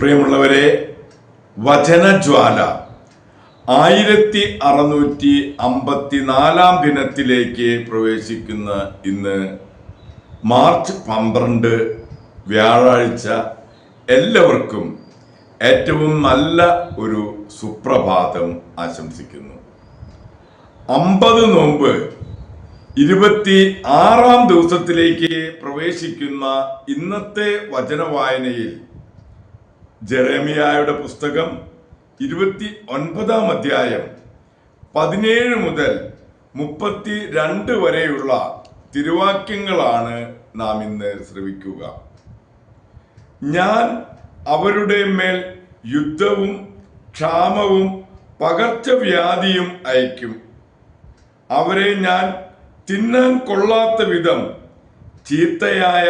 പ്രിയമുള്ളവരെ, വചനജ്വാല 1654 ദിനത്തിലേക്ക് പ്രവേശിക്കുന്ന ഇന്ന് മാർച്ച് 12 വ്യാഴാഴ്ച എല്ലാവർക്കും ഏറ്റവും നല്ല ഒരു സുപ്രഭാതം ആശംസിക്കുന്നു. 50 നോമ്പ് 26 ദിവസത്തിലേക്ക് പ്രവേശിക്കുന്ന ഇന്നത്തെ വചനവായനയിൽ ജെറേമിയായുടെ പുസ്തകം 29 അധ്യായം 17 മുതൽ 32 വരെയുള്ള തിരുവാക്യങ്ങളാണ് നാം ഇന്ന് ശ്രവിക്കുക. ഞാൻ അവരുടെ മേൽ യുദ്ധവും ക്ഷാമവും പകർച്ചവ്യാധിയും അയക്കും. അവരെ ഞാൻ തിന്നാൻ കൊള്ളാത്ത വിധം ചീത്തയായ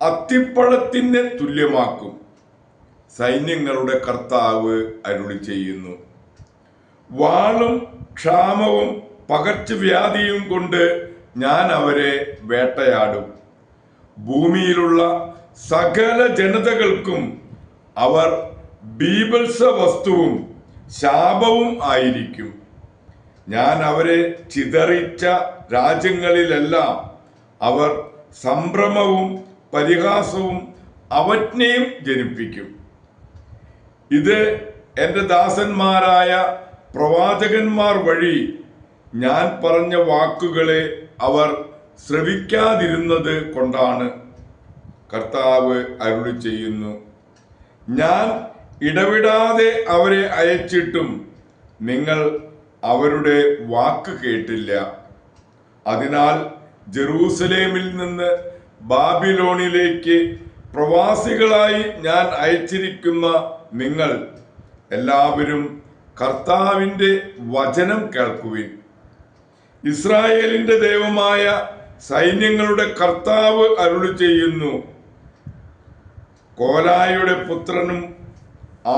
അത്തിപ്പഴത്തിന് തുല്യമാക്കും. സൈന്യങ്ങളുടെ കർത്താവ് അരുളി ചെയ്യുന്നു. വാളും ക്ഷാമവും പകർച്ചവ്യാധിയും കൊണ്ട് ഞാൻ അവരെ വേട്ടയാടും. ഭൂമിയിലുള്ള സകല ജനതകൾക്കും അവർ ബീഭത്സ വസ്തുവും ശാപവും ആയിരിക്കും. ഞാൻ അവരെ ചിതറിച്ച രാജ്യങ്ങളിലെല്ലാം അവർ സംഭ്രമവും പരിഹാസവും അവജ്ഞയും ജനിപ്പിക്കും. ഇത് എൻ്റെ ദാസന്മാരായ പ്രവാചകന്മാർ വഴി ഞാൻ പറഞ്ഞ വാക്കുകളെ അവർ ശ്രവിക്കാതിരുന്നത് കൊണ്ടാണ്. കർത്താവ് അരുളി ചെയ്യുന്നു. ഞാൻ ഇടവിടാതെ അവരെ അയച്ചിട്ടും നിങ്ങൾ അവരുടെ വാക്ക് കേട്ടില്ല. അതിനാൽ ജെറൂസലേമിൽ നിന്ന് ബാബിലോണിലേക്ക് പ്രവാസികളായി ഞാൻ അയച്ചിരിക്കുന്ന നിങ്ങൾ എല്ലാവരും കർത്താവിൻ്റെ വചനം കേൾക്കുവിൻ. ഇസ്രായേലിന്റെ ദൈവമായ സൈന്യങ്ങളുടെ കർത്താവ് അരുളി ചെയ്യുന്നു. കോലായുടെ പുത്രനും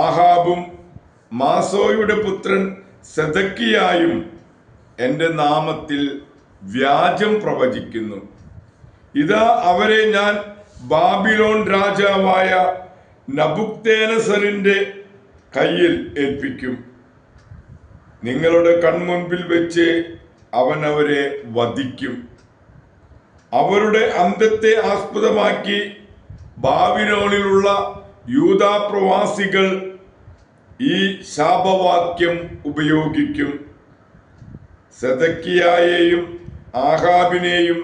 ആഹാബും മാസോയുടെ പുത്രൻ സെദക്കിയായും എൻ്റെ നാമത്തിൽ വ്യാജം പ്രവചിക്കുന്നു. ഇതാ അവരെ ഞാൻ ബാബിലോൺ രാജാവായ നബുക്കദ്നേസറിന്റെ കയ്യിൽ ഏൽപ്പിക്കും. നിങ്ങളുടെ കൺമുൻപിൽ വെച്ച് അവൻ അവരെ വധിക്കും. അവരുടെ അന്ത്യത്തെ ആസ്പദമാക്കി ബാബിലോണിലുള്ള യൂദാ പ്രവാസികൾ ഈ ശാപവാക്യം ഉപയോഗിക്കും. സെദക്കിയായെയും ആഹാബിനെയും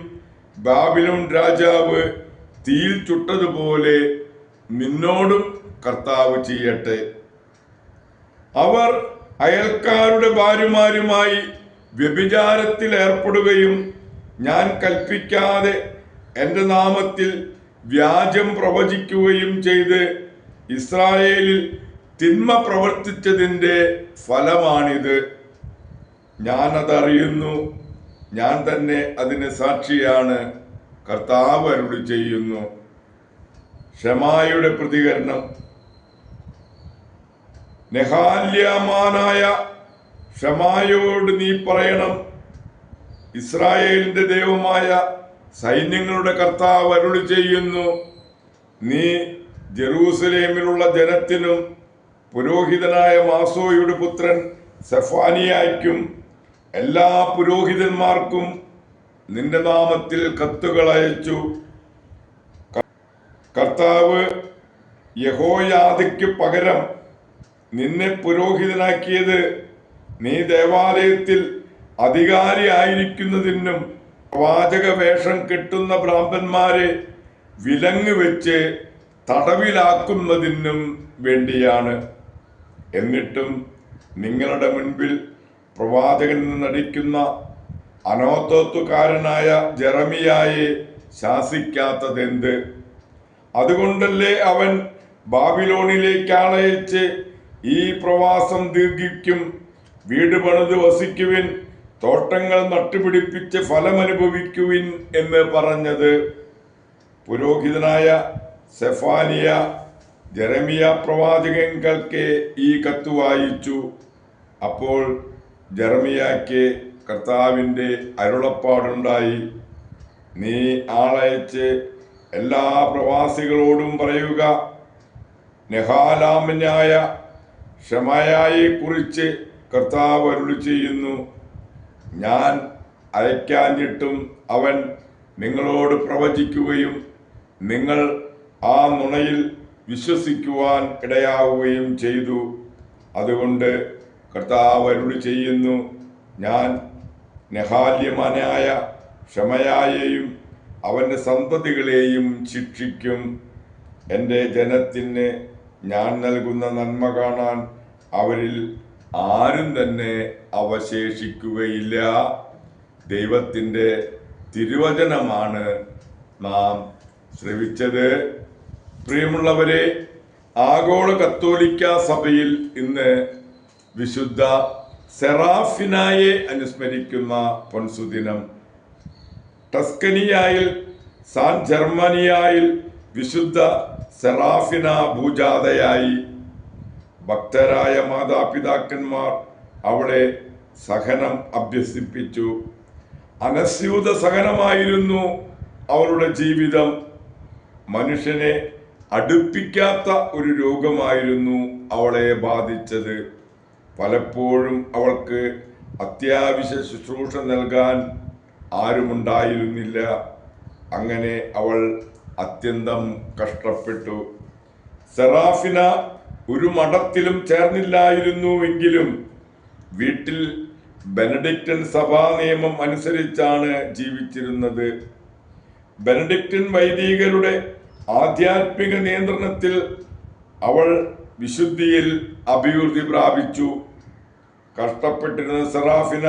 ബാബിലോൺ രാജാവ് തീയിൽ ചുട്ടതുപോലെ നിന്നോടും കർത്താവ് ചെയ്യട്ടെ. അവർ അയൽക്കാരുടെ ഭാര്യമാരുമായി വ്യഭിചാരത്തിൽ ഏർപ്പെടുകയും ഞാൻ കൽപ്പിക്കാതെ എൻ്റെ നാമത്തിൽ വ്യാജം പ്രവചിക്കുകയും ചെയ്ത് ഇസ്രായേലിൽ തിന്മ പ്രവർത്തിച്ചതിൻ്റെ ഫലമാണിത്. ഞാനതറിയുന്നു, ഞാൻ തന്നെ അതിന് സാക്ഷിയാണ്. കർത്താവ് അരുളി ചെയ്യുന്നു. ഷെമായയുടെ പ്രതികരണം. നെഹാല്യമാനായ ഷെമായോട് നീ പറയണം, ഇസ്രായേലിന്റെ ദൈവമായ സൈന്യങ്ങളുടെ കർത്താവ് അരുളി ചെയ്യുന്നു. നീ ജെറൂസലേമിലുള്ള ജനത്തിനും പുരോഹിതനായ മാസോയുടെ പുത്രൻ സെഫാനിയായ്ക്കും എല്ലാ പുരോഹിതന്മാർക്കും നിന്റെ നാമത്തിൽ കത്തുകൾ അയച്ചു. കർത്താവ് യഹോയാദയ്ക്ക് പകരം നിന്നെ പുരോഹിതനാക്കിയത് നീ ദേവാലയത്തിൽ അധികാരി ആയിരിക്കുന്നതിനും പ്രവാചക വേഷം കെട്ടുന്ന ഭ്രാന്തന്മാരെ വിലങ്ങ് വെച്ച് തടവിലാക്കുന്നതിനും വേണ്ടിയാണ്. എന്നിട്ടും നിങ്ങളുടെ മുൻപിൽ പ്രവാചകൻ നടിക്കുന്ന അനാഥത്വക്കാരനായ ജെറമിയായെ ശാസിക്കാത്തതെന്ത്? അതുകൊണ്ടല്ലേ അവൻ ബാബിലോണിലേക്ക് ആളയച്ച് ഈ പ്രവാസം ദീർഘിക്കും, വീട് പണിത് വസിക്കുവിൻ, തോട്ടങ്ങൾ നട്ടുപിടിപ്പിച്ച് ഫലമനുഭവിക്കുവിൻ എന്ന് പറഞ്ഞത്? പുരോഹിതനായ സെഫാനിയ ജെറമിയ പ്രവാചകങ്ങൾക്ക് ഈ കത്ത് വായിച്ചു. അപ്പോൾ ജെറമിയാക്ക് കർത്താവിൻ്റെ അരുളപ്പാടുണ്ടായി. നീ ആളയച്ച് എല്ലാ പ്രവാസികളോടും പറയുക, നെഹാലാമനായ ഷമയായെ കുറിച്ച് കർത്താവ് അരുളി ചെയ്യുന്നു, ഞാൻ അയക്കാഞ്ഞിട്ടും അവൻ നിങ്ങളോട് പ്രവചിക്കുകയും നിങ്ങൾ ആ നുണയിൽ വിശ്വസിക്കുവാൻ ഇടയാവുകയും ചെയ്തു. അതുകൊണ്ട് കർത്താവ് അരുളി ചെയ്യുന്നു, ഞാൻ നെഹാല്യമാനായ ഷമയായെയും അവൻ്റെ സന്തതികളെയും ശിക്ഷിക്കും. എൻ്റെ ജനത്തിന് ഞാൻ നൽകുന്ന നന്മ കാണാൻ അവരിൽ ആരും തന്നെ അവശേഷിക്കുകയില്ല. ദൈവത്തിൻ്റെ തിരുവചനമാണ് നാം ശ്രവിച്ചത്. പ്രിയമുള്ളവരെ, ആഗോള കത്തോലിക്ക സഭയിൽ ഇന്ന് വിശുദ്ധ സെറാഫിനായെ അനുസ്മരിക്കുന്ന പൊൻസുദിനം. ടസ്കനിയായിൽ സാൻ ജർമ്മനിയായിൽ വിശുദ്ധ സെറാഫിന ഭൂജാതയായി. ഭക്തരായ മാതാപിതാക്കന്മാർ അവളെ സഹനം അഭ്യസിപ്പിച്ചു. അനസ്യൂത സഹനമായിരുന്നു അവളുടെ ജീവിതം. മനുഷ്യനെ അടുപ്പിക്കാത്ത ഒരു രോഗമായിരുന്നു അവളെ ബാധിച്ചത്. പലപ്പോഴും അവൾക്ക് അത്യാവശ്യ ശുശ്രൂഷ നൽകാൻ ആരുമുണ്ടായിരുന്നില്ല. അങ്ങനെ അവൾ അത്യന്തം കഷ്ടപ്പെട്ടു. സെറാഫിന ഒരു മഠത്തിലും ചേർന്നില്ലായിരുന്നുവെങ്കിലും വീട്ടിൽ ബെനഡിക്റ്റൻ സഭാ നിയമം അനുസരിച്ചാണ് ജീവിച്ചിരുന്നത്. ബെനഡിക്റ്റൻ വൈദികരുടെ ആധ്യാത്മിക നിയന്ത്രണത്തിൽ അവൾ വിശുദ്ധിയിൽ അഭിവൃദ്ധി പ്രാപിച്ചു. കഷ്ടപ്പെട്ടിരുന്ന സെറാഫിന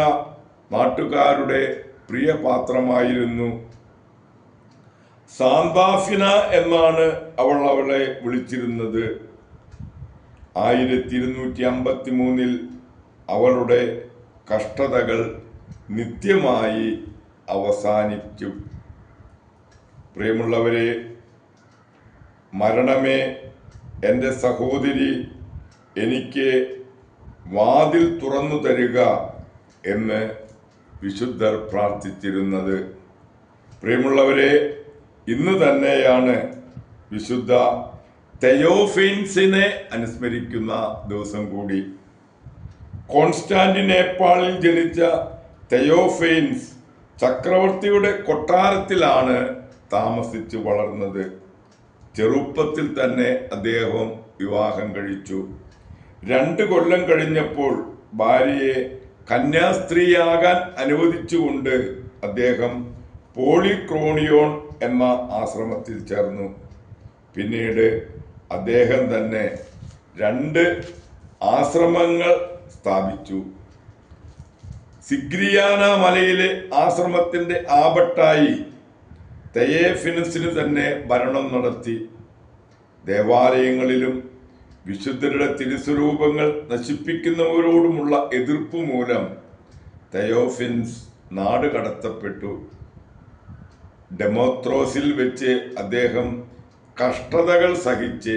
നാട്ടുകാരുടെ പ്രിയപാത്രമായിരുന്നു. സാന്താഫിന എന്നാണ് അവൾ അവളെ വിളിച്ചിരുന്നത്. 1253 അവളുടെ കഷ്ടതകൾ നിത്യമായി അവസാനിച്ചു. പ്രിയമുള്ളവരെ, മരണമേ എൻ്റെ സഹോദരി, എനിക്ക് വാതിൽ തുറന്നു തരിക എന്ന് വിശുദ്ധർ പ്രാർത്ഥിച്ചിരുന്നത്. പ്രിയമുള്ളവരെ, ഇന്ന് തന്നെയാണ് വിശുദ്ധ തെയോഫെയിൻസിനെ അനുസ്മരിക്കുന്ന ദിവസം കൂടി. കോൺസ്റ്റാന്റിനേപ്പാളിൽ ജനിച്ച തെയോഫെയിൻസ് ചക്രവർത്തിയുടെ കൊട്ടാരത്തിലാണ് താമസിച്ചു വളർന്നത്. ചെറുപ്പത്തിൽ തന്നെ അദ്ദേഹം വിവാഹം കഴിച്ചു. 2 കൊല്ലം കഴിഞ്ഞപ്പോൾ ഭാര്യയെ കന്യാസ്ത്രീയാകാൻ അനുവദിച്ചുകൊണ്ട് അദ്ദേഹം പോളിക്രോണിയോൺ എന്ന ആശ്രമത്തിൽ ചേർന്നു. പിന്നീട് അദ്ദേഹം തന്നെ 2 ആശ്രമങ്ങൾ സ്ഥാപിച്ചു. സിഗ്രിയാന മലയിലെ ആശ്രമത്തിന്റെ ആബട്ടായി തെയേഫിനസിന് തന്നെ ഭരണം നടത്തി. ദേവാലയങ്ങളിലും വിശുദ്ധരുടെ തിരുസ്വരൂപങ്ങൾ നശിപ്പിക്കുന്നവരോടുമുള്ള എതിർപ്പ് മൂലം തെയോഫിൻസ് നാട് കടത്തപ്പെട്ടു. ഡെമോത്രോസിൽ വെച്ച് അദ്ദേഹം കഷ്ടതകൾ സഹിച്ച്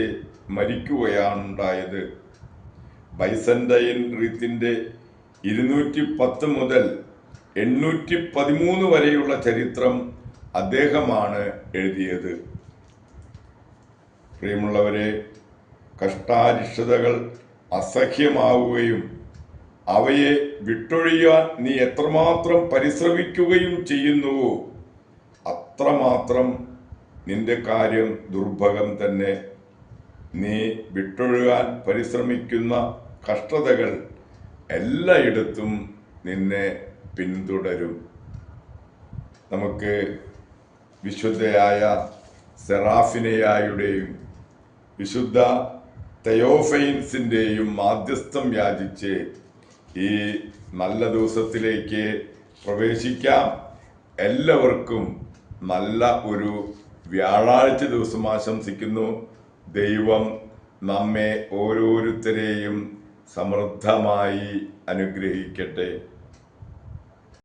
മരിക്കുകയാണുണ്ടായത്. ബൈസന്റൈൻ റീത്തിന്റെ 210 മുതൽ 813 വരെയുള്ള ചരിത്രം അദ്ദേഹമാണ് എഴുതിയത്. പ്രിയമുള്ളവരെ, കഷ്ടാരിഷ്ടതകൾ അസഹ്യമാവുകയും അവയെ വിട്ടൊഴിയാൻ നീ എത്രമാത്രം പരിശ്രമിക്കുകയും ചെയ്യുന്നുവോ അത്രമാത്രം നിന്റെ കാര്യം ദുർഭകം തന്നെ. നീ വിട്ടൊഴുകാൻ പരിശ്രമിക്കുന്ന കഷ്ടതകൾ എല്ലായിടത്തും നിന്നെ പിന്തുടരും. നമുക്ക് വിശുദ്ധയായ സെറാഫിനയായുടെയും വിശുദ്ധ തെയോഫെയിൻസിൻ്റെയും മാധ്യസ്ഥം യാചിച്ച് ഈ നല്ല ദിവസത്തിലേക്ക് പ്രവേശിക്കാം. എല്ലാവർക്കും നല്ല ഒരു വ്യാഴാഴ്ച ദിവസം ആശംസിക്കുന്നു. ദൈവം നമ്മെ ഓരോരുത്തരെയും സമൃദ്ധമായി അനുഗ്രഹിക്കട്ടെ.